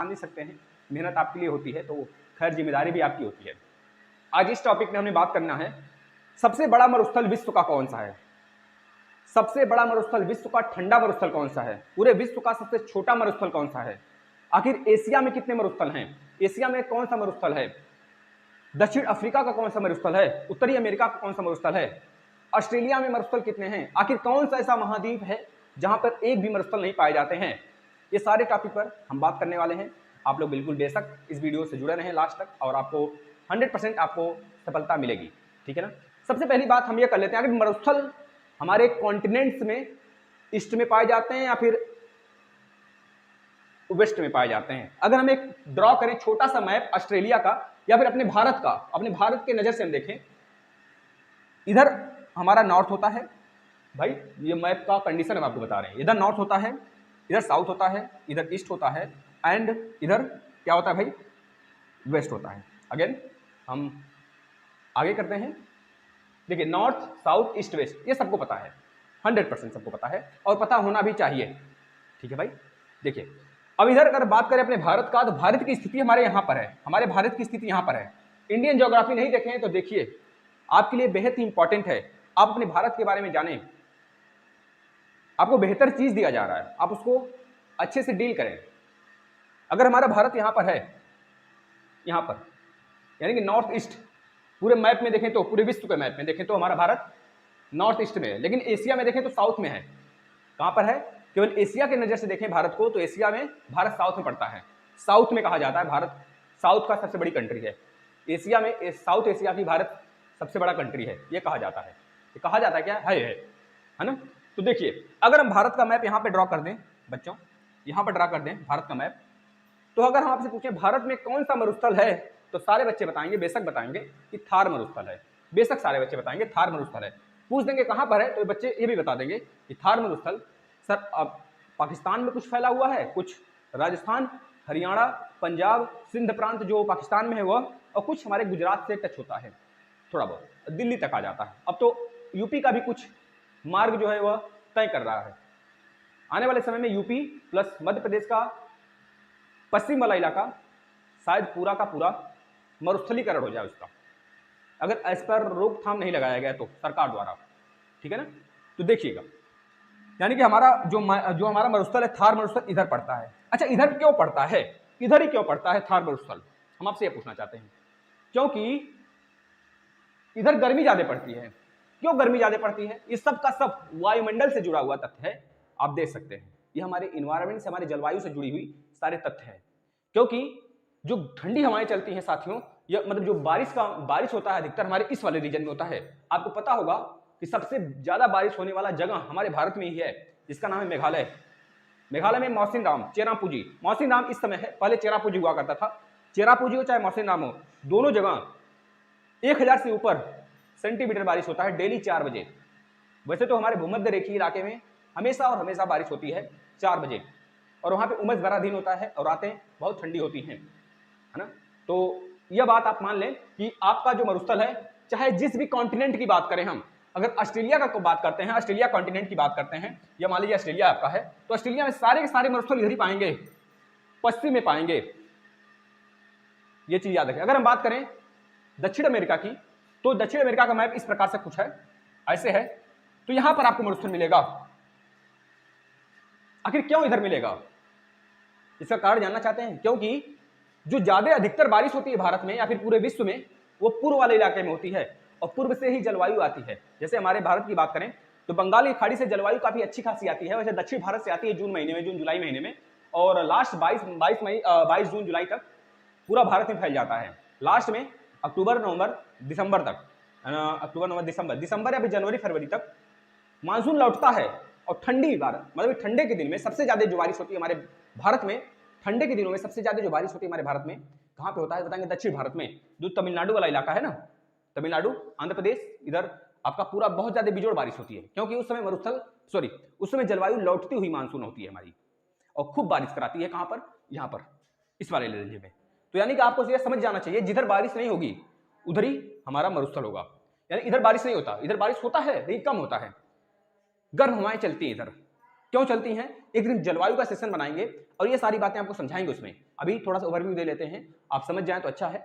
नहीं सकते हैं, मेहनत आपके लिए होती है, तो खैर जिम्मेदारी भी आपकी होती है। आज इस टॉपिक में हमने बात करना है सबसे बड़ा मरुस्थल विश्व का कौन सा है। सबसे बड़ा मरुस्थल विश्व का ठंडा मरुस्थल कौन सा है, पूरे विश्व का सबसे छोटा मरुस्थल कौन सा है, आखिर एशिया में कितने मरुस्थल हैं, एशिया में कौन सा मरुस्थल है, दक्षिण अफ्रीका का कौन सा मरुस्थल है, उत्तरी अमेरिका का कौन सा मरुस्थल है, ऑस्ट्रेलिया में मरुस्थल कितने हैं, आखिर कौन सा ऐसा महाद्वीप है जहां पर एक भी मरुस्थल नहीं पाए जाते हैं। ये सारे टॉपिक पर हम बात करने वाले हैं। आप लोग बिल्कुल बेशक इस वीडियो से जुड़े रहें लास्ट तक और आपको 100% आपको सफलता मिलेगी, ठीक है ना। सबसे पहली बात हम ये कर लेते हैं, अगर मरुस्थल हमारे कॉन्टिनेंट्स में ईस्ट में पाए जाते हैं या फिर वेस्ट में पाए जाते हैं। अगर हम एक ड्रॉ करें छोटा सा मैप ऑस्ट्रेलिया का या फिर अपने भारत का, अपने भारत के नजर से हम देखें, इधर हमारा नॉर्थ होता है भाई, ये मैप का कंडीशन हम आपको बता रहे हैं, इधर नॉर्थ होता है, इधर साउथ होता है, इधर ईस्ट होता है एंड इधर क्या होता है भाई, वेस्ट होता है। अगेन हम आगे करते हैं, देखिए नॉर्थ साउथ ईस्ट वेस्ट ये सबको पता है, 100% सबको पता है और पता होना भी चाहिए, ठीक है भाई। देखिए अब इधर अगर बात करें अपने भारत का, तो भारत की स्थिति हमारे यहाँ पर है, हमारे भारत की स्थिति यहाँ पर है। इंडियन ज्योग्राफी नहीं देखें तो देखिए, आपके लिए बेहद ही इंपॉर्टेंट है, आप अपने भारत के बारे में जानें, आपको बेहतर चीज दिया जा रहा है, आप उसको अच्छे से डील करें। अगर हमारा भारत यहाँ पर है, यहाँ पर यानी कि नॉर्थ ईस्ट, पूरे मैप में देखें तो, पूरे विश्व के मैप में देखें तो हमारा भारत नॉर्थ ईस्ट में है, लेकिन एशिया में देखें तो साउथ में है। कहाँ पर है, केवल एशिया के नजर से देखें भारत को तो एशिया में भारत साउथ में पड़ता है, साउथ में कहा जाता है, भारत साउथ का सबसे बड़ी कंट्री है। एशिया में साउथ एशिया की भारत सबसे बड़ा कंट्री है, ये कहा जाता है, ये कहा जाता है क्या है ना। तो देखिए अगर हम भारत का मैप यहाँ पे ड्रॉ कर दें बच्चों, यहाँ पर ड्रॉ कर दें भारत का मैप, तो अगर हम आपसे पूछें भारत में कौन सा मरुस्थल है, तो सारे बच्चे बताएंगे, बेशक बताएंगे कि थार मरुस्थल है, बेशक सारे बच्चे बताएंगे थार मरुस्थल है। पूछ देंगे कहाँ पर है, तो बच्चे ये भी बता देंगे कि थार मरुस्थल सर अब पाकिस्तान में कुछ फैला हुआ है, कुछ राजस्थान, हरियाणा, पंजाब, सिंध प्रांत जो पाकिस्तान में है वह, और कुछ हमारे गुजरात से टच होता है, थोड़ा बहुत दिल्ली तक आ जाता है। अब तो यूपी का भी कुछ मार्ग जो है वह तय कर रहा है। आने वाले समय में यूपी प्लस मध्य प्रदेश का पश्चिम वाला इलाका शायद पूरा का पूरा मरुस्थलीकरण हो जाए उसका, अगर इस पर रोकथाम नहीं लगाया गया तो सरकार द्वारा, ठीक है ना। तो देखिएगा यानी कि हमारा जो हमारा मरुस्थल है थार मरुस्थल इधर पड़ता है। अच्छा इधर क्यों पड़ता है, इधर ही क्यों पड़ता है थार मरुस्थल, हम आपसे ये पूछना चाहते हैं। क्योंकि इधर गर्मी ज्यादा पड़ती है। क्यों गर्मी ज्यादा पड़ती है, इस सब का सब वायुमंडल से जुड़ा हुआ तथ्य है, आप देख सकते हैं ये हमारे इन्वायरमेंट से, हमारे जलवायु से जुड़ी हुई सारे तथ्य हैं। क्योंकि जो ठंडी हवाएं चलती हैं साथियों, ये मतलब जो बारिश होता है अधिकतर हमारे इस वाले रीजन में होता है। आपको पता होगा कि सबसे ज्यादा बारिश होने वाला जगह हमारे भारत में ही है, जिसका नाम है मेघालय। मेघालय में मौसिनराम, चेरापूंजी, मौसिनराम इस समय है, पहले चेरापूंजी हुआ करता था। चेरापूंजी हो चाहे मौसिनराम हो, दोनों जगह 1000 से ऊपर सेंटीमीटर बारिश होता है डेली 4 बजे। वैसे तो हमारे भूमध्य रेखीय इलाके में हमेशा और हमेशा बारिश होती है 4 बजे, और वहां पे उमस भरा दिन होता है और रातें बहुत ठंडी होती हैं, है ना। तो यह बात आप मान लें कि आपका जो मरुस्थल है, चाहे जिस भी कॉन्टिनेंट की बात करें हम, अगर ऑस्ट्रेलिया का बात करते हैं, ऑस्ट्रेलिया कॉन्टिनेंट की बात करते हैं, या मान लीजिए ऑस्ट्रेलिया आपका है, तो ऑस्ट्रेलिया में सारे के सारे मरुस्थल इधर ही पाएंगे, पश्चिम में पाएंगे, ये चीज याद रखें। अगर हम बात करें दक्षिण अमेरिका की, तो दक्षिण अमेरिका का मैप इस प्रकार से कुछ है, ऐसे है, तो यहां पर आपको मरुस्थल मिलेगा। आखिर क्यों इधर मिलेगा, इसका कारण जानना चाहते हैं। क्योंकि जो ज्यादा अधिकतर बारिश होती है भारत में या फिर पूरे विश्व में, वो पूर्व वाले इलाके में होती है, और पूर्व से ही जलवायु आती है। जैसे हमारे भारत की बात करें तो बंगाल की खाड़ी से जलवायु काफी अच्छी खासी आती है, वैसे दक्षिण भारत से आती है जून महीने में, जून जुलाई महीने में, और लास्ट 22 जून जुलाई तक पूरा भारत में फैल जाता है। लास्ट में अक्टूबर नवंबर दिसंबर तक, अक्टूबर नवंबर दिसंबर या फिर जनवरी फरवरी तक मानसून लौटता है, और ठंडी मतलब ठंडे के दिन में सबसे ज्यादा जो बारिश होती है हमारे भारत में, ठंडे के दिनों में सबसे ज्यादा जो बारिश होती है हमारे भारत में, कहां पे होता है बताएंगे, दक्षिण भारत में, जो तमिलनाडु वाला इलाका है ना, तमिलनाडु, आंध्र प्रदेश, इधर आपका पूरा बहुत ज्यादा बिजोड़ बारिश होती है। क्योंकि उस समय उस समय जलवायु लौटती हुई मानसून होती है हमारी, और खूब बारिश कराती है। कहां पर, यहां पर इस वाले एरिया में। तो यानी कि आपको यह समझ जाना चाहिए, जिधर बारिश नहीं होगी उधर ही हमारा मरुस्थल होगा। यानी इधर बारिश नहीं होता, इधर बारिश होता है लेकिन कम होता है, गर्म हवाएं चलती हैं इधर, क्यों चलती हैं, एक दिन जलवायु का सेशन बनाएंगे और ये सारी बातें आपको समझाएंगे उसमें। अभी थोड़ा सा ओवरव्यू दे लेते हैं, आप समझ जाएं तो अच्छा है।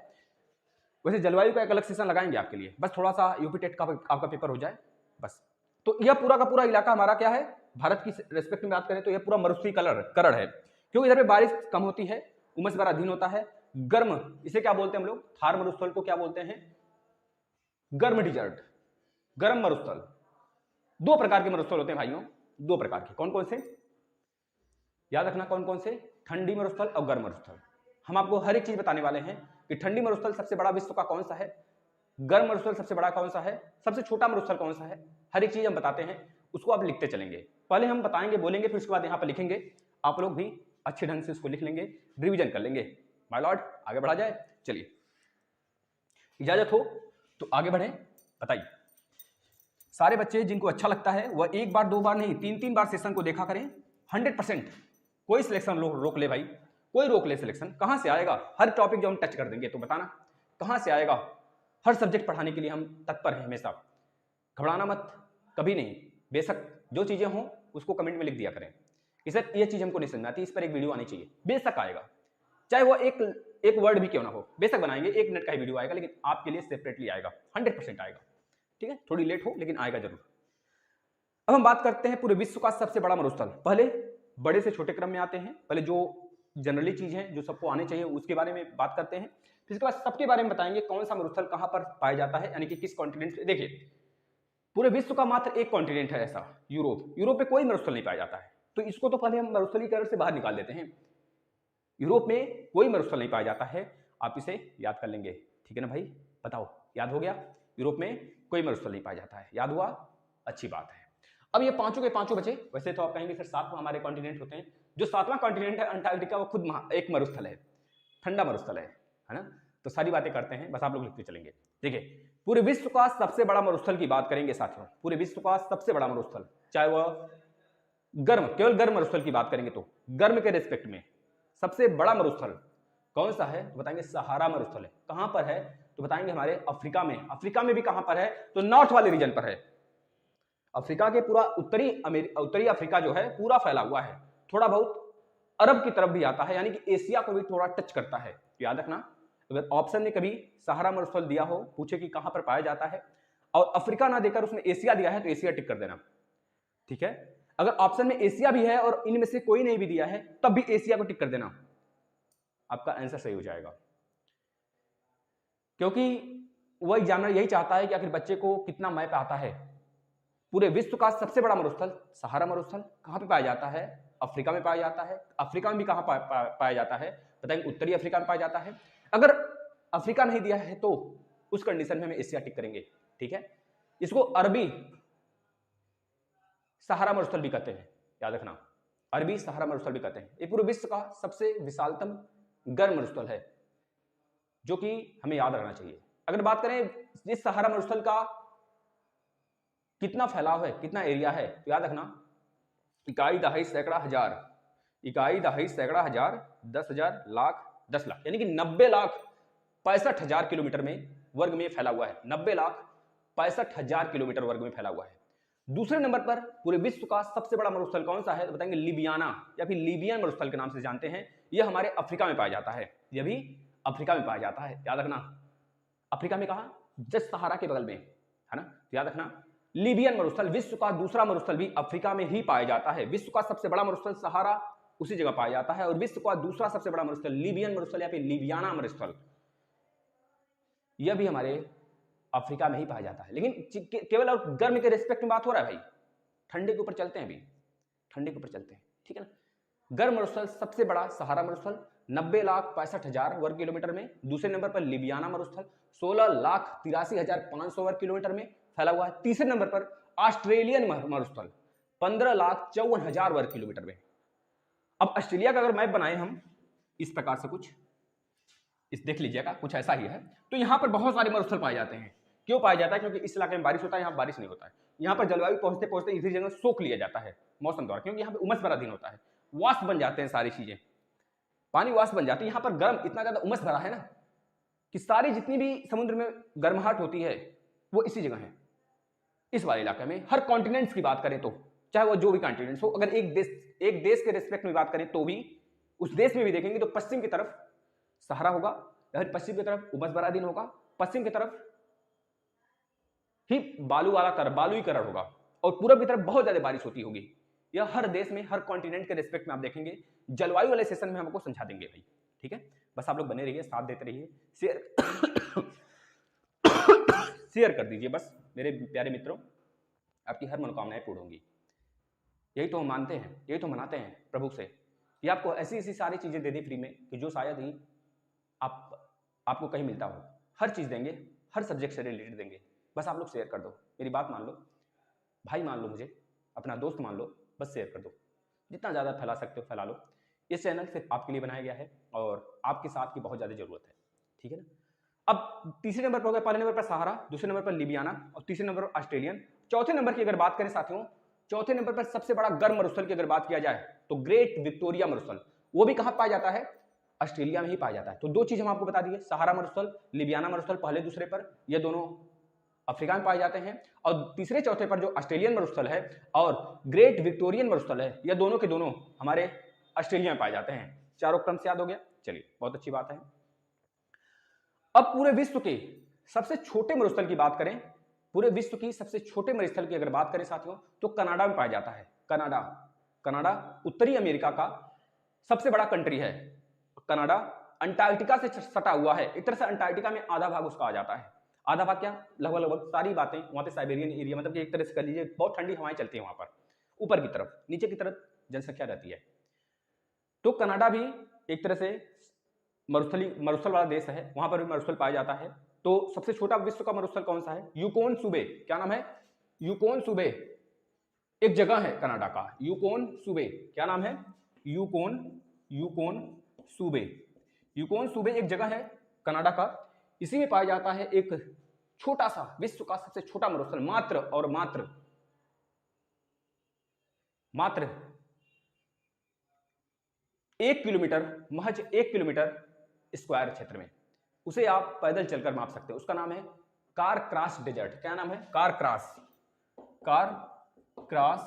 वैसे जलवायु का एक अलग सेशन लगाएंगे आपके लिए, बस थोड़ा सा यूपी टेट का आपका पेपर हो जाए बस। तो यह पूरा का पूरा इलाका हमारा क्या है, भारत की रेस्पेक्ट में बात करें तो यह पूरा मरुस्थलीकरण है, क्योंकि इधर पे बारिश कम होती है, उमस भरा दिन होता है, गर्म, इसे क्या बोलते हैं हम लोग, थार मरुस्थल को क्या बोलते हैं, गर्म डिजर्ट, गर्म मरुस्थल। दो प्रकार के मरुस्थल होते हैं भाइयों, दो प्रकार के, कौन कौन से, याद रखना कौन कौन से, ठंडी मरुस्थल और गर्म मरुस्थल। हम आपको हर एक चीज बताने वाले हैं कि ठंडी मरुस्थल सबसे बड़ा विश्व का कौन सा है, गर्म मरुस्थल सबसे बड़ा कौन सा है, सबसे छोटा मरुस्थल कौन सा है, हर एक चीज हम बताते हैं, उसको आप लिखते चलेंगे। पहले हम बताएंगे, बोलेंगे, फिर उसके बाद यहाँ पर लिखेंगे, आप लोग भी अच्छे ढंग से उसको लिख लेंगे, रिविजन कर लेंगे। माय लॉर्ड, आगे बढ़ा जाए, चलिए इजाजत हो तो आगे बढ़े। बताइए सारे बच्चे जिनको अच्छा लगता है वह एक बार दो बार नहीं 3-3 बार सेशन को देखा करें। 100% कोई सिलेक्शन रोक ले भाई, कोई रोक ले सिलेक्शन, कहां से आएगा, हर टॉपिक जो हम टच कर देंगे तो बताना कहां से आएगा। हर सब्जेक्ट पढ़ाने के लिए हम तत्पर हैं हमेशा, घबराना मत, कभी नहीं। बेशक जो चीजें हों उसको कमेंट में लिख दिया करें कि सर ये चीज हमको नहीं समझ आती, इस पर एक वीडियो आनी चाहिए, बेशक आएगा, चाहे वो एक वर्ड भी क्यों ना हो, बेशक बनाएंगे, 1 मिनट का ही वीडियो आएगा, लेकिन आपके लिए सेपरेटली आएगा, 100% आएगा, ठीक है, थोड़ी लेट हो लेकिन आएगा जरूर। अब हम बात करते हैं पूरे विश्व का सबसे बड़ा मरुस्थल। पहले बड़े से छोटे क्रम में आते हैं, पहले जो जनरली चीज है जो सबको आने चाहिए उसके बारे में बात करते हैं, फिर इसके बाद सबके बारे में बताएंगे कौन सा मरुस्थल कहां पर पाया जाता है, यानी कि किस कॉन्टिनेंट। देखिए पूरे विश्व का मात्र एक कॉन्टिनेंट है ऐसा, यूरोप। यूरोप में कोई मरुस्थल नहीं पाया जाता है, तो इसको तो पहले हम मरुस्थलीकरण से बाहर निकाल देते हैं। यूरोप में कोई मरुस्थल नहीं पाया जाता है, आप इसे याद कर लेंगे, ठीक है ना भाई, बताओ याद हो गया, यूरोप में कोई मरुस्थल नहीं पाया जाता है, याद हुआ, अच्छी बात है। अब ये पांचों के पांचों बचे, वैसे तो आप कहेंगे फिर 7वां हमारे कॉन्टिनेंट होते हैं, जो 7वां कॉन्टिनेंट है अंटार्कटिका, वो खुद एक मरुस्थल है, ठंडा मरुस्थल है ना। तो सारी बातें करते हैं, बस आप लोग लिखते चलेंगे। देखिए पूरे विश्व का सबसे बड़ा मरुस्थल की बात करेंगे साथियों, पूरे विश्व का सबसे बड़ा मरुस्थल, चाहे वह गर्म, केवल गर्म मरुस्थल की बात करेंगे तो गर्म के रेस्पेक्ट में सबसे बड़ा मरुस्थल कौन सा है, तो बताएंगे सहारा मरुस्थल है। कहां पर है, तो बताएंगे हमारे अफ्रीका में। अफ्रीका में भी कहां पर है, तो नॉर्थ वाले रीजन पर है। अफ्रीका के पूरा उत्तरी अफ्रीका जो है पूरा फैला हुआ है, थोड़ा बहुत अरब की तरफ भी आता है, यानी कि एशिया को भी थोड़ा टच करता है। याद रखना, अगर ऑप्शन में कभी सहारा मरुस्थल दिया हो, पूछे कि कहां पर पाया जाता है, और अफ्रीका ना देकर उसमें एशिया दिया है तो एशिया टिक कर देना, ठीक है। अगर ऑप्शन में एशिया भी है और इनमें से कोई नहीं भी दिया है तब भी एशिया को टिक कर देना, आपका आंसर सही हो जाएगा। क्योंकि वह एग्जामिनर यही चाहता है कि आखिर बच्चे को कितना मैप आता है। पूरे विश्व का सबसे बड़ा मरुस्थल सहारा मरुस्थल कहां पे पाया जाता है, अफ्रीका में पाया जाता है। अफ्रीका में भी कहां पाया जाता है, बताएंगे उत्तरी अफ्रीका में पाया जाता है। अगर अफ्रीका नहीं दिया है तो उस कंडीशन में हम एशिया टिक करेंगे, ठीक है। इसको अरबी सहारा मरुस्थल भी कहते हैं, याद रखना, अरबी सहारा मरुस्थल भी कहते हैं। ये पूरे विश्व का सबसे विशालतम गर्म मरुस्थल है, जो कि हमें याद रखना चाहिए। अगर बात करें इस सहारा मरुस्थल का कितना फैलाव है, कितना एरिया है, तो याद रखना इकाई दहाई सैकड़ा हजार, इकाई दहाई सैकड़ा हजार, 10,000 लाख 10 लाख, यानी कि 90,65,000 किलोमीटर में वर्ग में फैला हुआ है। 90,65,000 किलोमीटर वर्ग में फैला हुआ है। दूसरे नंबर पर पूरे विश्व का सबसे बड़ा मरुस्थल कौन सा है, तो बताएंगे लिबियाना या फिर लीबियन मरुस्थल के नाम से जानते हैं। यह हमारे अफ्रीका में पाया जाता है, यह भी अफ्रीका में पाया जाता है। याद रखना अफ्रीका में कहा, जस्ट सहारा के बगल में, है ना। तो याद रखना लीबियन मरुस्थल, विश्व का दूसरा मरुस्थल भी अफ्रीका में ही पाया जाता है। विश्व का सबसे बड़ा मरुस्थल सहारा उसी जगह पाया जाता है, और विश्व का दूसरा सबसे बड़ा मरुस्थल लीबियन मरुस्थल या फिर लीबियाना मरुस्थल, यह भी हमारे अफ्रीका में ही पाया जाता है। लेकिन केवल और गर्म के रेस्पेक्ट में बात हो रहा है भाई, ठंडे के ऊपर चलते हैं, अभी ठंडे के ऊपर चलते हैं, ठीक है ना। गर्म मरुस्थल सबसे बड़ा सहारा मरुस्थल 90,65,000 वर्ग किलोमीटर में। दूसरे नंबर पर लिबियाना मरुस्थल 16,83,500 वर्ग किलोमीटर में फैला हुआ है। तीसरे नंबर पर ऑस्ट्रेलियन मरुस्थल 15,54,000 वर्ग किलोमीटर में। अब ऑस्ट्रेलिया का अगर मैप बनाए हम इस प्रकार से कुछ, इस देख लीजिएगा, कुछ ऐसा ही है। तो यहां पर बहुत सारे मरुस्थल पाए जाते हैं। क्यों पाया जाता है, क्योंकि इस इलाके में बारिश होता है, यहाँ बारिश नहीं होता है। यहाँ पर जलवायु पहुंचते पहुंचते इसी जगह सोख लिया जाता है मौसम द्वारा, क्योंकि यहाँ पे उमस भरा दिन होता है, वाष्प बन जाते हैं सारी चीजें, पानी वाष्प बन जाती है। यहाँ पर गर्म, इतना ज्यादा उमस भरा है ना कि सारी जितनी भी समुद्र में गर्माहट होती है वो इसी जगह है, इस वाले इलाके में। हर कॉन्टिनेंट्स की बात करें तो चाहे वो जो भी कॉन्टिनेंट हो। अगर एक देश के रिस्पेक्ट में बात करें तो भी उस देश में भी देखेंगे तो पश्चिम की तरफ सहारा होगा, या फिर पश्चिम की तरफ उमस भरा दिन होगा, पश्चिम की तरफ ही बालुईकरण होगा, और पूरब की तरफ बहुत ज्यादा बारिश होती होगी। यह हर देश में, हर कॉन्टिनेंट के रिस्पेक्ट में आप देखेंगे। जलवायु वाले सेशन में हमको समझा देंगे भाई, ठीक है। बस आप लोग बने रहिए, साथ देते रहिए, शेयर कर दीजिए बस मेरे प्यारे मित्रों, आपकी हर मनोकामनाएं पूर्ण होंगी। यही तो हम मानते हैं, यही तो मनाते हैं प्रभु से कि आपको ऐसी ऐसी सारी चीजें दे दी फ्री में कि जो शायद ही आपको कहीं मिलता हो। हर चीज देंगे, हर सब्जेक्ट से रिलेटेड देंगे, बस आप लोग शेयर कर दो, मेरी बात मान लो, भाई मान लो, मुझे अपना दोस्त मान लो, बस शेयर कर दो, जितना ज़्यादा फैला सकते हो फैला लो। इस चैनल सिर्फ आपके लिए बनाया गया है और आपके साथ की बहुत ज़्यादा जरूरत है, ठीक है ना। अब तीसरे नंबर पर हो गया, पहले नंबर पर सहारा, दूसरे नंबर पर लिबियाना और तीसरे नंबर पर ऑस्ट्रेलियन। चौथे नंबर की अगर बात करें साथियों, चौथे नंबर पर सबसे बड़ा गर्म मरुस्थल की अगर बात किया जाए तो ग्रेट विक्टोरिया मरुस्थल। वो भी कहाँ पाया जाता है? ऑस्ट्रेलिया में ही पाया जाता है। तो दो चीज हम आपको बता दिए, सहारा मरुस्थल, लिबियाना मरुस्थल पहले दूसरे पर, ये दोनों अफ्रीका में पाए जाते हैं। और तीसरे चौथे पर जो ऑस्ट्रेलियन मरुस्थल है और ग्रेट विक्टोरियन मरुस्थल है, ये दोनों के दोनों हमारे ऑस्ट्रेलिया में पाए जाते हैं। चारों क्रम से याद हो गया, चलिए बहुत अच्छी बात है। अब पूरे विश्व के सबसे छोटे मरुस्थल की बात करें, पूरे विश्व की सबसे छोटे मरुस्थल की अगर बात करें साथियों तो कनाडा में पाया जाता है। कनाडा उत्तरी अमेरिका का सबसे बड़ा कंट्री है। कनाडा अंटार्कटिका से सटा हुआ है, एक तरह से अंटार्कटिका में आधा भाग उसका आ जाता है। आधा भाग क्या, लगभग सारी बातें वहां पे साइबेरियन एरिया, मतलब कि एक तरह से कर लीजिए बहुत ठंडी हवाएं चलती है वहां पर, ऊपर की तरफ, नीचे की तरफ जनसंख्या रहती है। तो कनाडा भी एक तरह से मरुस्थल वाला देश है, वहां पर भी मरुस्थल पाया जाता है। तो सबसे छोटा विश्व का मरुस्थल कौन सा है? यूकोन सूबे। क्या नाम है? यूकोन सूबे एक जगह है कनाडा का, यूकोन सूबे। क्या नाम है? यूकोन सूबे एक जगह है कनाडा का। इसी में पाया जाता है एक छोटा सा, विश्व का सबसे छोटा मरुस्थल, मात्र और मात्र 1 किलोमीटर, महज 1 किलोमीटर स्क्वायर क्षेत्र में। उसे आप पैदल चलकर माप सकते हैं। उसका नाम है कार क्रॉस डेजर्ट। क्या नाम है? कार क्रॉस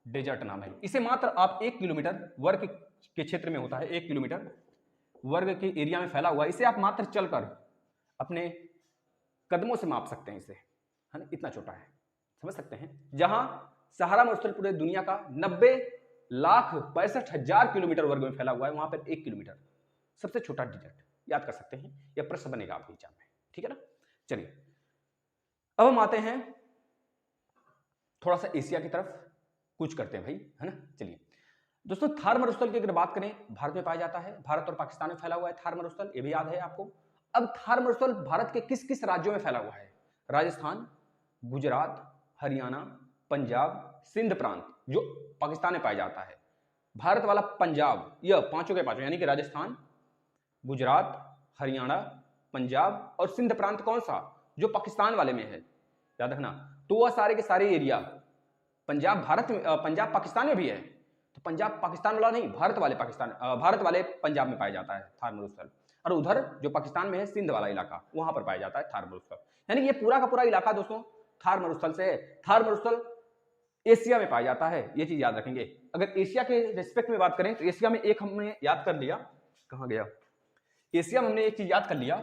डेजर्ट नाम है। इसे मात्र आप 1 किलोमीटर वर्ग के क्षेत्र में होता है, 1 किलोमीटर वर्ग के एरिया में फैला हुआ है। इसे आप मात्र चलकर अपने कदमों से माप सकते हैं इसे, है ना, इतना छोटा है, समझ सकते हैं। जहां सहारा मरुस्थल पूरे दुनिया का 90,65,000 किलोमीटर वर्ग में फैला हुआ है, वहां पर 1 किलोमीटर सबसे छोटा डेजर्ट। याद कर सकते हैं, यह प्रश्न बनेगा आपके एग्जाम में, ठीक है ना। चलिए अब हम आते हैं थोड़ा सा एशिया की तरफ, कुछ करते हैं भाई, है ना। चलिए दोस्तों, थार मरुस्थल की अगर बात करें, भारत में पाया जाता है, भारत और पाकिस्तान में फैला हुआ है थार मरुस्थल, ये भी याद है आपको। अब थार मरुस्थल भारत के किस किस राज्यों में फैला हुआ है? राजस्थान, गुजरात, हरियाणा, पंजाब, सिंध प्रांत जो पाकिस्तान में पाया जाता है। भारत वाला पंजाब, यह पांचों के पांचों, यानी कि राजस्थान, गुजरात, हरियाणा, पंजाब और सिंध प्रांत कौन सा? जो पाकिस्तान वाले में है, याद रखना। तो वह सारे के सारे एरिया, पंजाब पाकिस्तान में भी है, तो पंजाब पाकिस्तान वाला नहीं, भारत वाले पंजाब में पाया जाता है थार मरुस्थल। और उधर जो पाकिस्तान में है, सिंध वाला इलाका, वहां पर पाया जाता है थार मरुस्थल। यानी ये पूरा का पूरा इलाका दोस्तों थार मरुस्थल से है। थार मरुस्थल एशिया में पाया जाता है, ये चीज याद रखेंगे। अगर एशिया के रेस्पेक्ट में बात करें तो एशिया में एक हमने याद कर लिया, कहां गया, एशिया में हमने एक चीज याद कर लिया,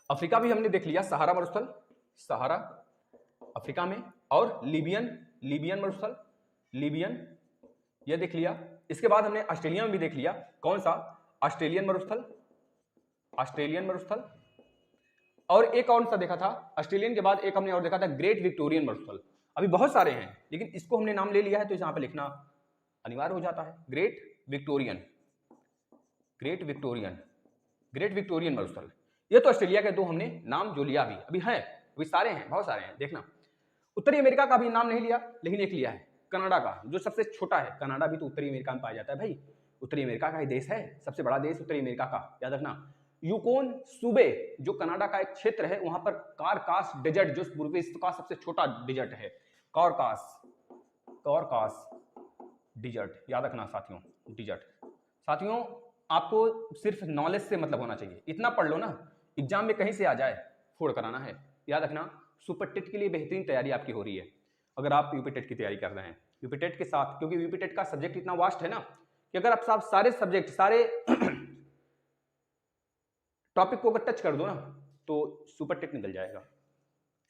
अफ्रीका भी हमने देख लिया, सहारा मरुस्थल, सहारा अफ्रीका में, और लिबियन मरुस्थल, ये देख लिया। इसके बाद हमने ऑस्ट्रेलिया में भी देख लिया, कौन सा? ऑस्ट्रेलियन मरुस्थल। और एक कौन सा देखा था? ऑस्ट्रेलियन के बाद एक हमने और देखा था, ग्रेट विक्टोरियन मरुस्थल। अभी बहुत सारे हैं, लेकिन इसको हमने नाम ले लिया है तो यहाँ पे लिखना अनिवार्य हो जाता है, ग्रेट विक्टोरियन मरुस्थल। ये तो ऑस्ट्रेलिया के दो हमने नाम जो लिया, अभी सारे हैं, बहुत सारे हैं, देखना। उत्तरी अमेरिका का भी नाम नहीं लिया, लेकिन एक लिया है, कनाडा का, जो सबसे छोटा है। कनाडा भी तो उत्तरी अमेरिका में पाया जाता है भाई, उत्तरी अमेरिका का ही देश है, सबसे बड़ा देश उत्तरी अमेरिका का, याद रखना। यूकोन सूबे जो कनाडा का एक क्षेत्र है, वहां पर कारकास डेजर्ट, जो पूर्वी विश्व का सबसे छोटा डेजर्ट है, कारकास डेजर्ट, याद रखना साथियों, डेजर्ट। साथियों आपको सिर्फ नॉलेज से मतलब होना चाहिए, इतना पढ़ लो ना, एग्जाम में कहीं से आ जाए, फोड़ कराना है, याद रखना। सुपर टेट के लिए बेहतरीन तैयारी आपकी हो रही है अगर आप यूपी टेट की तैयारी कर रहे हैं। यूपी टेट के साथ, क्योंकि यूपी टेट का सब्जेक्ट इतना वास्ट है ना कि अगर आप सारे सब्जेक्ट, सारे टॉपिक को अगर टच कर दो ना तो सुपर टेट निकल जाएगा।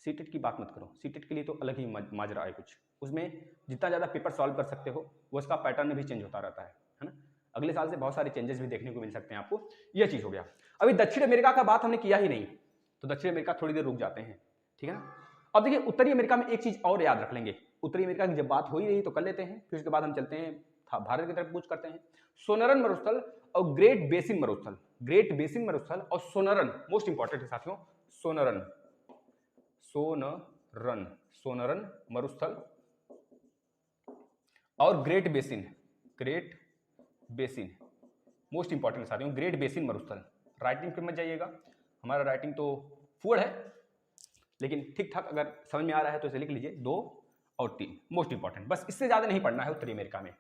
सीटेट की बात मत करो, सीटेट के लिए तो अलग ही माजरा है कुछ। उसमें जितना ज़्यादा पेपर सॉल्व कर सकते हो वो उसका पैटर्न भी चेंज होता रहता है ना। अगले साल से बहुत सारे चेंजेस भी देखने को मिल सकते हैं आपको। यह चीज़ हो गया। अभी दक्षिण अमेरिका का बात हमने किया ही नहीं, तो दक्षिण अमेरिका थोड़ी देर रुक जाते हैं, ठीक है ना। अब देखिए उत्तरी अमेरिका में एक चीज़ और याद रख लेंगे। उत्तरी अमेरिका की जब बात हो ही रही तो कर लेते हैं, फिर उसके बाद हम चलते हैं भारत की तरफ कुछ करते हैं। सोनरन मरुस्थल और ग्रेट बेसिन मरुस्थल, ग्रेट बेसिन मरुस्थल और सोनरन मोस्ट इंपॉर्टेंट है साथियों। सोनरन, सोनरन, सोनरन मरुस्थल और great basin, great basin most important है साथियों। ग्रेट बेसिन मरुस्थल, राइटिंग पे मत जाइएगा, हमारा राइटिंग तो फुल है, लेकिन ठीक ठाक अगर समझ में आ रहा है तो इसे लिख लीजिए 2 और 3 मोस्ट इंपॉर्टेंट। बस इससे ज्यादा नहीं पढ़ना है उत्तरी अमेरिका में,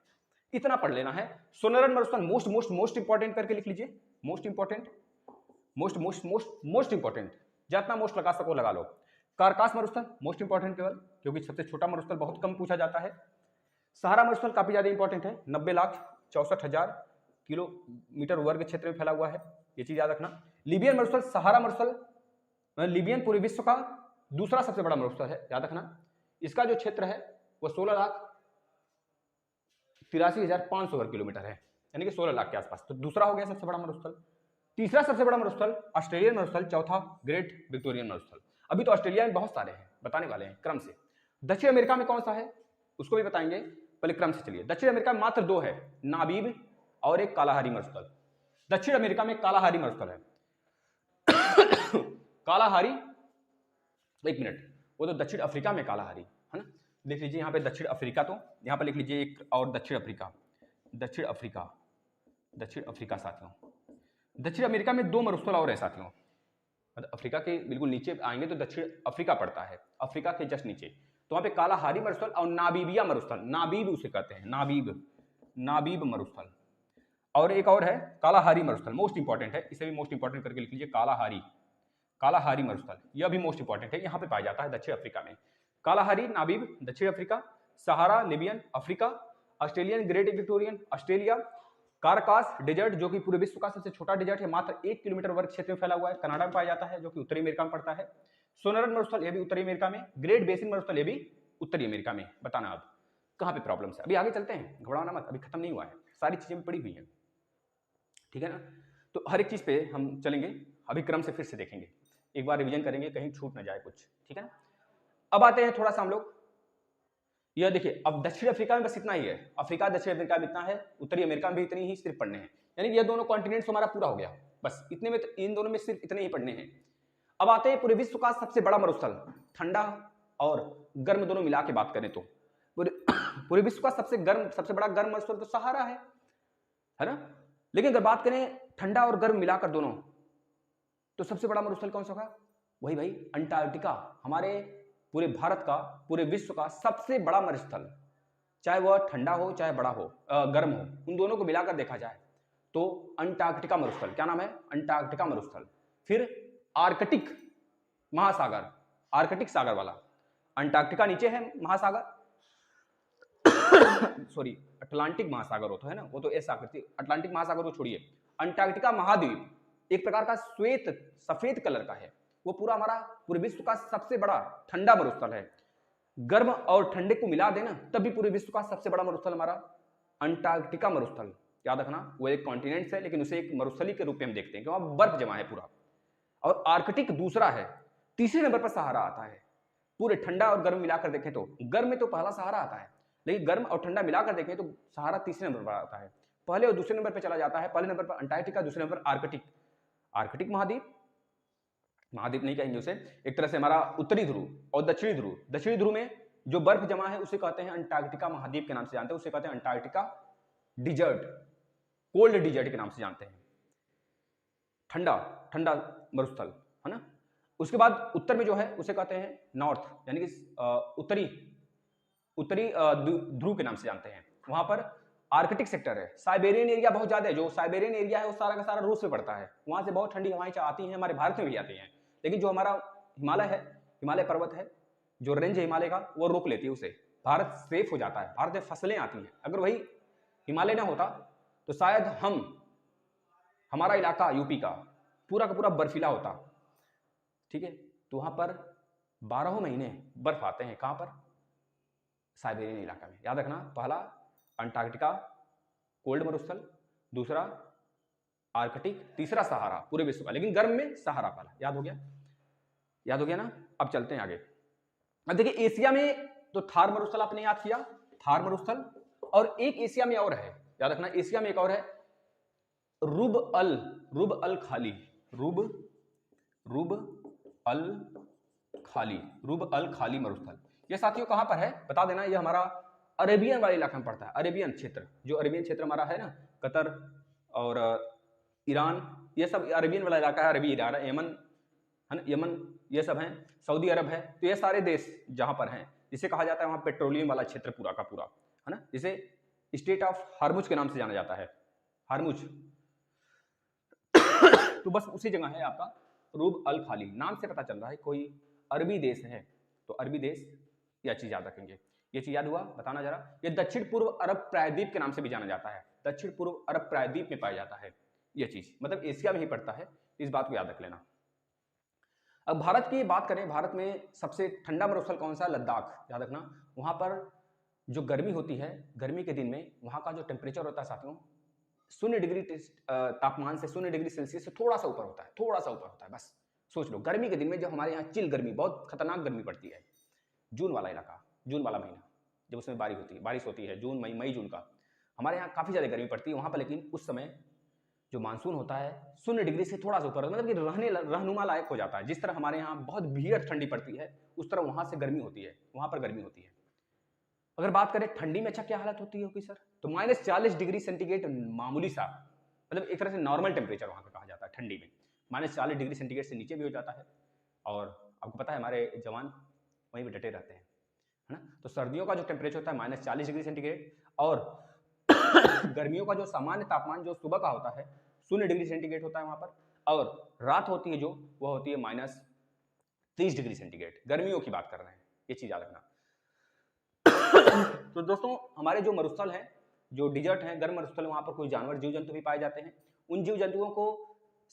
इतना पढ़ लेना है। सोनरन मरुस्थल मोस्ट मोस्ट मोस्ट इंपॉर्टेंट करके लिख लीजिए, most important, most most most most important, जितना मोस्ट लगा सको लगा लो। कारकास मरुस्थल मोस्ट इंपॉर्टेंट केवल, क्योंकि सबसे छोटा मरुस्थल बहुत कम पूछा जाता है। सहारा मरुस्थल काफी ज्यादा इंपॉर्टेंट है, 90,64,000 किलोमीटर वर्ग क्षेत्र में फैला हुआ है, ये चीज याद रखना। लीबियन मरुस्थल, सहारा मरुस्थल, लीबियन पूरे विश्व का दूसरा सबसे बड़ा मरुस्थल है, याद रखना। इसका जो क्षेत्र है वो 16,83,500 वर्ग किलोमीटर है, यानी कि 16 लाख के आसपास। तो दूसरा हो गया सबसे बड़ा मरुस्थल। तीसरा सबसे बड़ा मरुस्थल ऑस्ट्रेलियन मरुस्थल, चौथा ग्रेट विक्टोरियन मरुस्थल। अभी तो ऑस्ट्रेलिया में बहुत सारे हैं, बताने वाले हैं क्रम से। दक्षिण अमेरिका में कौन सा है उसको भी बताएंगे, पहले क्रम से चलिए। दक्षिण अमेरिका में मात्र 2 है, नाबीब और एक कालाहारी मरुस्थल। दक्षिण अमेरिका में कालाहारी मरुस्थल है। कालाहारी, एक मिनट, वो तो दक्षिण अफ्रीका में कालाहारी है ना, देख लीजिए यहाँ पे दक्षिण अफ्रीका, तो यहाँ पे लिख लीजिए एक और दक्षिण अफ्रीका, दक्षिण अफ्रीका, दक्षिण अफ्रीका साथियों। दक्षिण अमेरिका में 2 मरुस्थल और है साथियों, मतलब अफ्रीका के बिल्कुल नीचे आएंगे तो दक्षिण अफ्रीका पड़ता है, अफ्रीका के जस्ट नीचे। तो वहां पे कालाहारी मरुस्थल और नाबीबिया मरुस्थल, नाबीब उसे कहते हैं, नाबीब, नाबीब मरुस्थल। और एक और है कालाहारी मरुस्थल, मोस्ट इंपॉर्टेंट है, इसे भी मोस्ट इंपॉर्टेंट करके लिख लीजिए, कालाहारी, कालाहारी मरुस्थल, यह भी मोस्ट इंपॉर्टेंट है, यहाँ पे पाया जाता है दक्षिण अफ्रीका में। कालाहारी, नाबीब दक्षिण Africa, Sahara Libyan Africa, Australian great Victorian Australia, कारकास डेजर्ट जो कि पूरे विश्व का सबसे छोटा डेजर्ट है, मात्र 1 किलोमीटर वर्ग क्षेत्र में फैला हुआ है, कनाडा में पाया जाता है, जो कि उत्तरी अमेरिका में पड़ता है। सोनरन मरुस्थल ये भी उत्तरी अमेरिका में, ग्रेट बेसिन मरुस्थल ये भी उत्तरी अमेरिका में। बताना अब कहाँ पे प्रॉब्लम्स है, अभी आगे चलते हैं, घबराना मत, अभी खत्म नहीं हुआ है, सारी चीजें पड़ी हुई हैं, ठीक है ना। तो हर एक चीज पे हम चलेंगे, अभी क्रम से फिर से देखेंगे, एक बार रिवीजन करेंगे, कहीं छूट ना जाए कुछ, ठीक है ना। अब आते हैं थोड़ा सा हम लोग, यह देखिए, अब दक्षिण अफ्रीका में बस इतना ही है, अफ्रीका दक्षिण अफ्रीका में इतना है, उत्तरी अमेरिका में भी इतनी ही सिर्फ पढ़ने हैं, यानी ये दोनों कॉन्टिनेंट्स हमारा पूरा हो गया, बस इतने में, इन दोनों में सिर्फ इतने ही पढ़ने हैं। अब आते हैं पूरे विश्व का सबसे बड़ा मरुस्थल, ठंडा और गर्म दोनों मिला के बात करें तो पूरे विश्व का सबसे बड़ा गर्म मरुस्थल तो सहारा है ना। लेकिन अगर बात करें ठंडा और गर्म मिलाकर दोनों, तो सबसे बड़ा मरुस्थल कौन सा होगा, वही भाई अंटार्कटिका, हमारे पूरे भारत का, पूरे विश्व का सबसे बड़ा मरुस्थल, चाहे वह ठंडा हो चाहे बड़ा हो, गर्म हो, उन दोनों को मिलाकर देखा जाए तो अंटार्कटिका मरुस्थल, क्या नाम है, अंटार्कटिका मरुस्थल। फिर आर्कटिक महासागर, आर्कटिक सागर वाला, अंटार्कटिका नीचे है महासागर सॉरी अटलांटिक महासागर होता है ना, वो तो ऐसा आकृति, अटलांटिक महासागर को छोड़िए, अंटार्कटिका महाद्वीप एक प्रकार का श्वेत सफेद कलर का है, वो पूरा हमारा पूरे विश्व का सबसे बड़ा ठंडा मरुस्थल है। गर्म और ठंडे को मिला देना तब भी पूरे विश्व का सबसे बड़ा मरुस्थल हमारा अंटार्कटिका मरुस्थल, याद रखना, वो एक कॉन्टिनेंट है लेकिन उसे एक मरुस्थली के रूप में हम देखते हैं कि वहां बर्फ जमा है पूरा। और आर्कटिक दूसरा है, तीसरे नंबर पर सहारा आता है। पूरे ठंडा और गर्म मिलाकर देखें तो गर्म में तो पहला सहारा आता है, लेकिन गर्म और ठंडा मिलाकर देखें तो सहारा तीसरे नंबर पर आता है, पहले और दूसरे नंबर पर चला जाता है, पहले नंबर पर अंटार्कटिका, दूसरे नंबर पर आर्कटिक, आर्कटिक महाद्वीप, महाद्वीप नहीं कहेंगे उसे, एक तरह से हमारा उत्तरी ध्रुव और दक्षिणी ध्रुव, दक्षिणी ध्रुव में जो बर्फ जमा है उसे कहते हैं अंटार्कटिका महाद्वीप के नाम से जानते हैं, उसे कहते हैं अंटार्कटिका डिजर्ट, कोल्ड डिजर्ट के नाम से जानते हैं, ठंडा ठंडा मरुस्थल है ना। उसके बाद उत्तर में जो है उसे कहते हैं नॉर्थ, यानी कि उत्तरी ध्रुव के नाम से जानते हैं, वहां पर आर्कटिक सेक्टर है, साइबेरियन एरिया बहुत ज्यादा है, जो साइबेरियन एरिया है वो सारा का सारा रूस में पड़ता है, वहां से बहुत ठंडी हवाएं आती हैं, हमारे भारत में भी आती हैं, लेकिन जो हमारा हिमालय है हिमालय पर्वत है, जो रेंज है हिमालय का वो रोक लेती है उसे, भारत सेफ हो जाता है, भारत में फसलें आती हैं। अगर वही हिमालय ना होता तो शायद हमारा इलाका यूपी का पूरा बर्फीला होता, ठीक है। तो वहां पर 12 महीने बर्फ आते हैं, कहां पर? साइबेरियन इलाका में। याद रखना, पहला अंटार्कटिका कोल्ड मरुस्थल, दूसरा आर्कटिक, तीसरा सहारा पूरे विश्व का, लेकिन गर्म में सहारा पहला। याद हो गया ना। अब चलते हैं आगे। अब देखिए एशिया में तो थार मरुस्थल आपने याद किया, थार मरुस्थल, और एक एशिया में और है, याद रखना, एशिया में एक और है रुब अल खाली, रुब अल खाली मरुस्थल। ये साथियों कहां पर है बता देना। ये हमारा अरेबियन वाले इलाका में पड़ता है, अरेबियन क्षेत्र, जो अरेबियन क्षेत्र हमारा है ना, कतर और ईरान, ये सब अरेबियन वाला इलाका है, अरबी इलाका, यमन ये सब हैं, सऊदी अरब है। तो ये सारे देश जहां पर हैं, जिसे कहा जाता है वहां पेट्रोलियम वाला क्षेत्र पूरा का पूरा, है ना, जिसे स्टेट ऑफ हार्मुज के नाम से जाना जाता है, हार्मुज। तो बस उसी जगह है आपका रूब अल खाली, नाम से पता चल रहा है कोई अरबी देश है, तो अरबी देश, यह चीज याद रखेंगे। ये चीज याद हुआ, बताना जरा। ये दक्षिण पूर्व अरब प्रायद्वीप के नाम से भी जाना जाता है, दक्षिण पूर्व अरब प्रायद्वीप में पाया जाता है यह चीज, मतलब एशिया में ही पड़ता है, इस बात को याद रख लेना। अब भारत की बात करें, भारत में सबसे ठंडा मरुस्थल कौन सा है? लद्दाख। याद रखना, वहां पर जो गर्मी होती है, गर्मी के दिन में वहां का जो टेम्परेचर होता है साथियों, 0 डिग्री तापमान से 0 डिग्री सेल्सियस से थोड़ा सा ऊपर होता है, थोड़ा सा ऊपर होता है, बस सोच लो। गर्मी के दिन में जब हमारे यहाँ चिल गर्मी, बहुत खतरनाक गर्मी पड़ती है, जून वाला इलाका, जून वाला महीना, जब उसमें बारिश होती है, जून मई जून का, हमारे यहाँ काफ़ी ज़्यादा गर्मी पड़ती है वहाँ पर। लेकिन उस समय जो मानसून होता है 0 डिग्री से थोड़ा सा ऊपर, मतलब कि रहनुमा लायक हो जाता है। जिस तरह हमारे यहाँ बहुत भीड़ ठंडी पड़ती है, उस तरह वहाँ से गर्मी होती है, वहाँ पर गर्मी होती है। अगर बात करें ठंडी में, अच्छा क्या हालत होती होगी सर? तो -40 डिग्री सेंटीग्रेड मामूली सा, मतलब एक तरह से नॉर्मल टेम्परेचर वहाँ का कहा जाता है ठंडी में। -40 डिग्री सेंटीग्रेड से नीचे भी हो जाता है, और आपको पता है हमारे जवान वहीं पर डटे रहते हैं, है ना। तो सर्दियों का जो टेम्परेचर होता है -40 डिग्री सेंटीग्रेड, और गर्मियों का जो सामान्य तापमान जो सुबह का होता है 0 डिग्री सेंटीग्रेड होता है वहाँ पर, और रात होती है जो, वह होती है -30 डिग्री सेंटीग्रेड। गर्मियों की बात कर रहे हैं, ये चीज़ याद रखना। तो दोस्तों हमारे जो मरुस्थल हैं, जो डिजर्ट हैं, गर्म मरुस्थल, वहाँ पर कोई जानवर, जीव जंतु भी पाए जाते हैं। उन जीव जंतुओं को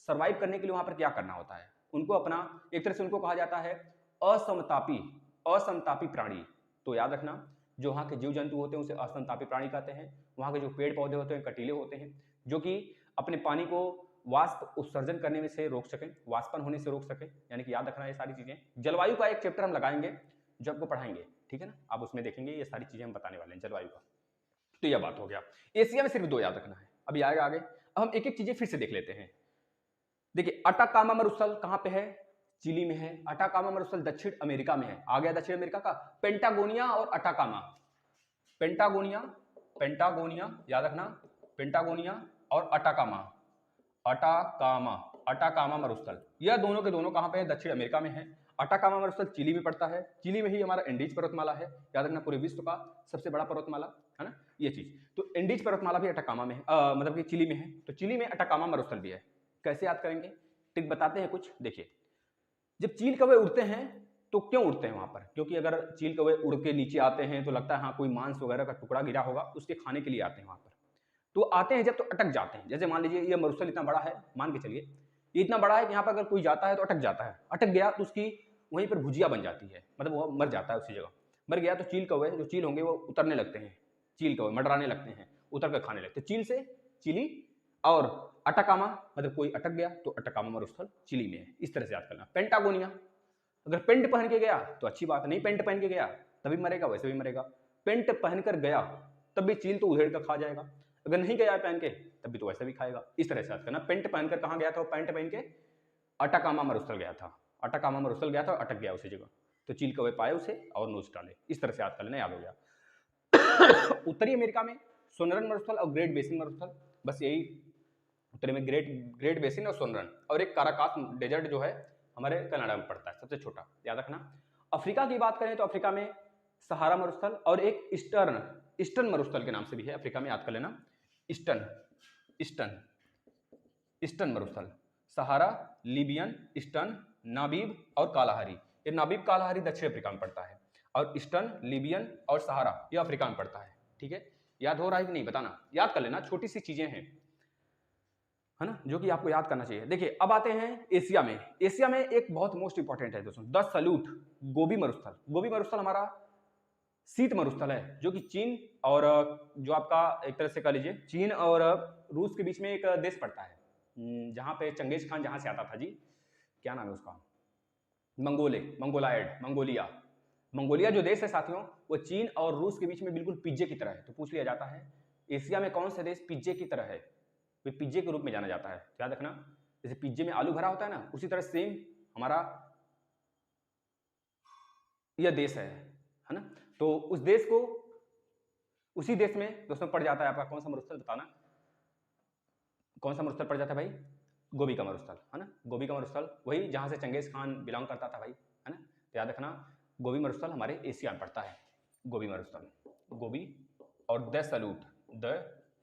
सर्वाइव करने के लिए वहाँ पर क्या करना होता है? उनको अपना, एक तरह से उनको कहा जाता है असमतापी प्राणी। तो याद रखना, जो वहाँ के जीव जंतु होते हैं उसे असमतापी प्राणी कहते हैं। वहाँ के जो पेड़ पौधे होते हैं कटीले होते हैं, जो कि अपने पानी को वाष्प उत्सर्जन करने में से रोक सकें, वाष्पन होने से रोक सकें, यानी कि याद रखना ये सारी चीजें। जलवायु का एक चैप्टर हम लगाएंगे जो आपको पढ़ाएंगे, ठीक है ना, आप उसमें देखेंगे ये सारी चीजें हम बताने वाले हैं जलवायु का। तो यह बात हो गया। एशिया में सिर्फ 2 याद रखना है, अभी आएगा आगे। अब हम एक एक चीजें फिर से देख लेते हैं। देखिए अटाकामा मरुस्थल कहां पे है? चिली में है। अटाकामा मरुस्थल दक्षिण अमेरिका में है। आ गया दक्षिण अमेरिका का। पेंटागोनिया और अटाकामा, पेंटागोनिया याद रखना, पेंटागोनिया और अटाकामा मरुस्थल, यह दोनों के दोनों कहां पे है? दक्षिण अमेरिका में है। अटाकामा मरुस्थल चिली में पड़ता है, चिली में ही हमारा एंडीज पर्वतमाला है। याद रखना, पूरे विश्व का सबसे बड़ा पर्वतमाला, है ना ये चीज। तो एंडीज पर्वतमाला भी अटाकामा में है, मतलब कि चिली में है। तो चिली में अटाकामा मरुस्थल भी है। कैसे याद करेंगे? टिक बताते हैं कुछ। देखिए, जब चील कौवे उड़ते हैं तो क्यों उड़ते हैं वहां पर? क्योंकि अगर चील कौवे उड़ के नीचे आते हैं तो लगता है हाँ कोई मांस वगैरह का टुकड़ा गिरा होगा, उसके खाने के लिए आते हैं वहां पर। तो आते हैं जब तो अटक जाते हैं। जैसे मान लीजिए ये मरुस्थल इतना बड़ा है, मान के चलिए ये इतना बड़ा है कि यहाँ पर अगर कोई जाता है तो अटक जाता है। अटक गया तो उसकी वहीं पर भुजिया बन जाती है, मतलब वो मर जाता है उसी जगह। मर गया तो चील कौवे, जो चील होंगे वो उतरने लगते हैं, चील कौवे मंडराने लगते हैं, उतर कर खाने लगते हैं। चील से चिली और अटाकामा, मतलब कोई अटक गया तो अटाकामा मरुस्थल चिली में है। इस तरह से याद करना। पेंटागोनिया, अगर पेंट पहन के गया तो अच्छी बात है, नहीं पेंट पहन के गया तभी मरेगा, वैसे भी मरेगा। पेंट पहनकर गया तब भी चील तो उधेड़ कर खा जाएगा, अगर नहीं गया पहन के तब भी तो वैसे भी खाएगा। इस तरह से याद करना। पेंट पहनकर कहाँ गया था? पेंट पहन के अटाकामा मरुस्थल गया था, अटाकामा मरुस्थल गया था और अटक गया उसी जगह। तो चील कौवे पाए उसे और नोच डाले। इस तरह से याद कर लेना, याद हो गया। उत्तरी अमेरिका में सोनरन मरुस्थल और ग्रेट बेसिन मरुस्थल, बस यही। उत्तरी में ग्रेट बेसिन और सोनरन, और एक काराकास डेजर्ट जो है हमारे कनाडा में पड़ता है, सबसे छोटा, याद रखना। अफ्रीका की बात करें तो अफ्रीका में सहारा मरुस्थल और एक ईस्टर्न मरुस्थल के नाम से भी है अफ्रीका में, याद कर लेना। ईस्टर्न मरुस्थल, सहारा, लीबियन, ईस्टर्न, नाबीब और कालाहारी, ये नाबीब कालाहारी दक्षिण अफ्रीका में पड़ता है, और ईस्टर्न लीबियन और सहारा ये अफ्रीका में पड़ता है। ठीक है, याद हो रहा है कि नहीं बताना, याद कर लेना, छोटी सी चीजें हैं, है ना, जो कि आपको याद करना चाहिए। देखिए अब आते हैं एशिया में। एशिया में एक बहुत मोस्ट इंपॉर्टेंट है दोस्तों, द सल्यूट गोबी मरुस्थल। गोबी मरुस्थल हमारा शीत मरुस्थल है, जो कि चीन और जो आपका एक तरह से कह लीजिए चीन और रूस के बीच में एक देश पड़ता है, जहां पे चंगेज खान जहां से आता था जी, क्या नाम है उसका, मंगोलिया। मंगोलिया जो देश है साथियों, वो चीन और रूस के बीच में बिल्कुल पिज्जे की तरह है। तो पूछ लिया जाता है एशिया में कौन सा देश पिज्जे की तरह है, वे पिज्जे के रूप में जाना जाता है। याद रखना, जैसे पिज्जे में आलू भरा होता है ना, उसी तरह सेम हमारा यह देश है ना। तो उस देश को, उसी देश में दोस्तों पड़ जाता है आपका कौन सा मरुस्थल, बताना कौन सा मरुस्थल पड़ जाता है भाई, गोबी का मरुस्थल, है ना। गोबी का मरुस्थल वही जहां से चंगेज खान बिलोंग करता था भाई, है ना। तो याद रखना गोबी मरुस्थल हमारे एशिया में पड़ता है, गोबी मरुस्थल, गोबी। और द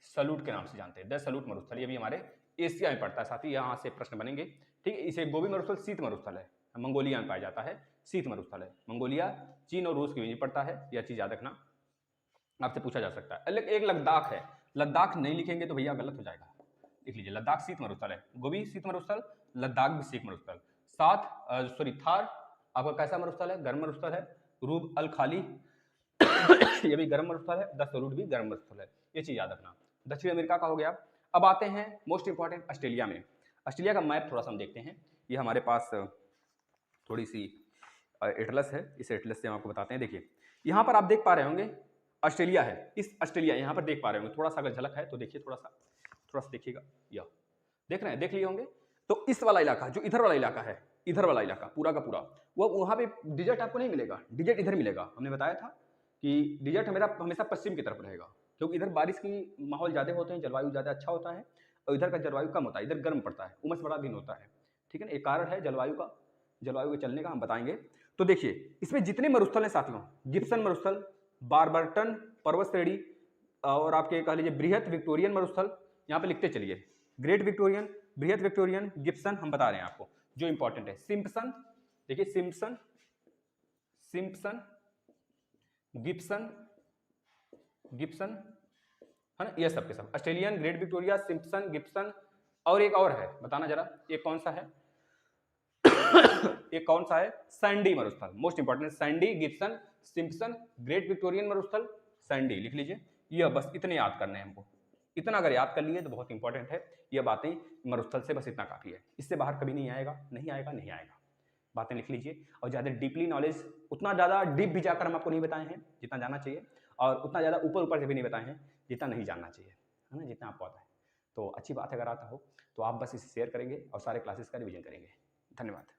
सलूट के नाम से जानते हैं, द सलूट मरुस्थल, ये भी हमारे एशिया में पड़ता है। साथ ही यहाँ से प्रश्न बनेंगे, ठीक है। इसे गोबी मरुस्थल शीत मरुस्थल है, मंगोलिया में पाया जाता है, शीत मरुस्थल है, मंगोलिया चीन और रूस के बीच पड़ता है, यह चीज याद रखना, आपसे पूछा जा सकता है। एक लद्दाख है, लद्दाख नहीं लिखेंगे तो भैया गलत हो जाएगा, लिख लीजिए लद्दाख शीत मरुस्थल है, गोबी शीत मरुस्थल, लद्दाख भी शीत मरुस्थल। थार आपका कैसा मरुस्थल है, गर्म मरुस्थल है, रूब अल खाली ये भी गर्म मरुस्थल है, द सलूट भी गर्म मरुस्थल है, ये चीज याद रखना। दक्षिण अमेरिका का हो गया। अब आते हैं मोस्ट इंपॉर्टेंट ऑस्ट्रेलिया में। ऑस्ट्रेलिया का मैप थोड़ा सा हम देखते हैं, ये हमारे पास थोड़ी सी एटलस है, इस एटलस से हम आपको बताते हैं। देखिए यहाँ पर आप देख पा रहे होंगे ऑस्ट्रेलिया है, इस ऑस्ट्रेलिया यहाँ पर देख पा रहे होंगे, थोड़ा सा अगर झलक है तो देखिए, थोड़ा सा देखिएगा, यह देख रहे हैं, देख लिए होंगे। तो इस वाला इलाका जो इधर वाला इलाका है, इधर वाला इलाका पूरा का पूरा, वो वहाँ पे डिजर्ट आपको नहीं मिलेगा, डिजर्ट इधर मिलेगा। हमने बताया था कि डिजर्ट हमेशा पश्चिम की तरफ रहेगा, क्योंकि इधर बारिश की माहौल ज़्यादा होते हैं, जलवायु ज़्यादा अच्छा होता है, और इधर का जलवायु कम होता है, इधर गर्म पड़ता है, उमस बड़ा दिन होता है, ठीक है ना। एक कारण है जलवायु के चलने का, हम बताएंगे। तो देखिए इसमें जितने मरुस्थल हैं साथियों, गिब्सन मरुस्थल, बारबर्टन पर्वत श्रेणी, और आपके कह लीजिए बृहत विक्टोरियन मरुस्थल, यहाँ पे लिखते चलिए, ग्रेट विक्टोरियन, बृहत विक्टोरियन, गिब्सन हम बता रहे हैं आपको जो इंपॉर्टेंट है, सिम्पसन, देखिए सिम्पसन, गिब्सन है ना, ये सब के सब Australian, great Victoria, Simpson, Gibson, और एक और है, बताना जरा एक कौन सा है एक कौन सा है, सैंडी मरुस्थल, most important, Sandy, Gibson, Simpson, great Victorian मरुस्थल, सैंडी, लिख लीजिए। यह बस इतने याद करने हैं हमको, इतना अगर याद कर लिए तो बहुत इंपॉर्टेंट है। यह बातें मरुस्थल से बस इतना काफी है, इससे बाहर कभी नहीं आएगा, नहीं आएगा। बातें लिख लीजिए, और ज़्यादा डीपली नॉलेज, उतना ज़्यादा डीप भी जाकर हम आपको नहीं बताए हैं जितना जाना चाहिए, और उतना ज़्यादा ऊपर से भी नहीं बताए हैं जितना नहीं जानना चाहिए, है ना, जितना आपको आता है। तो अच्छी बात अगर आता हो तो आप बस इसे शेयर करेंगे और सारे क्लासेस का रिवीजन करेंगे। धन्यवाद।